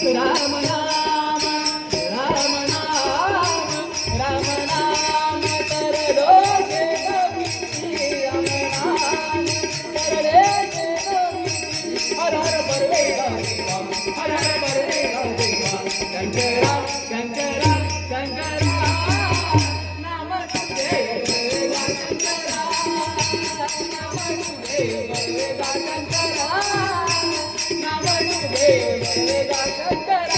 राम नाम राम नाम राम नाम तरलो जे गोविंदी राम नाम तरले जे गोविंदी हर हर बरवे देवा हर हर बरवे देवा शंकरा शंकरा शंकरा नाम तुझे बरवेगा शंकरा नाम तुझे बरवेगा शंकरा नाम तुझे बरवेगा शंकरा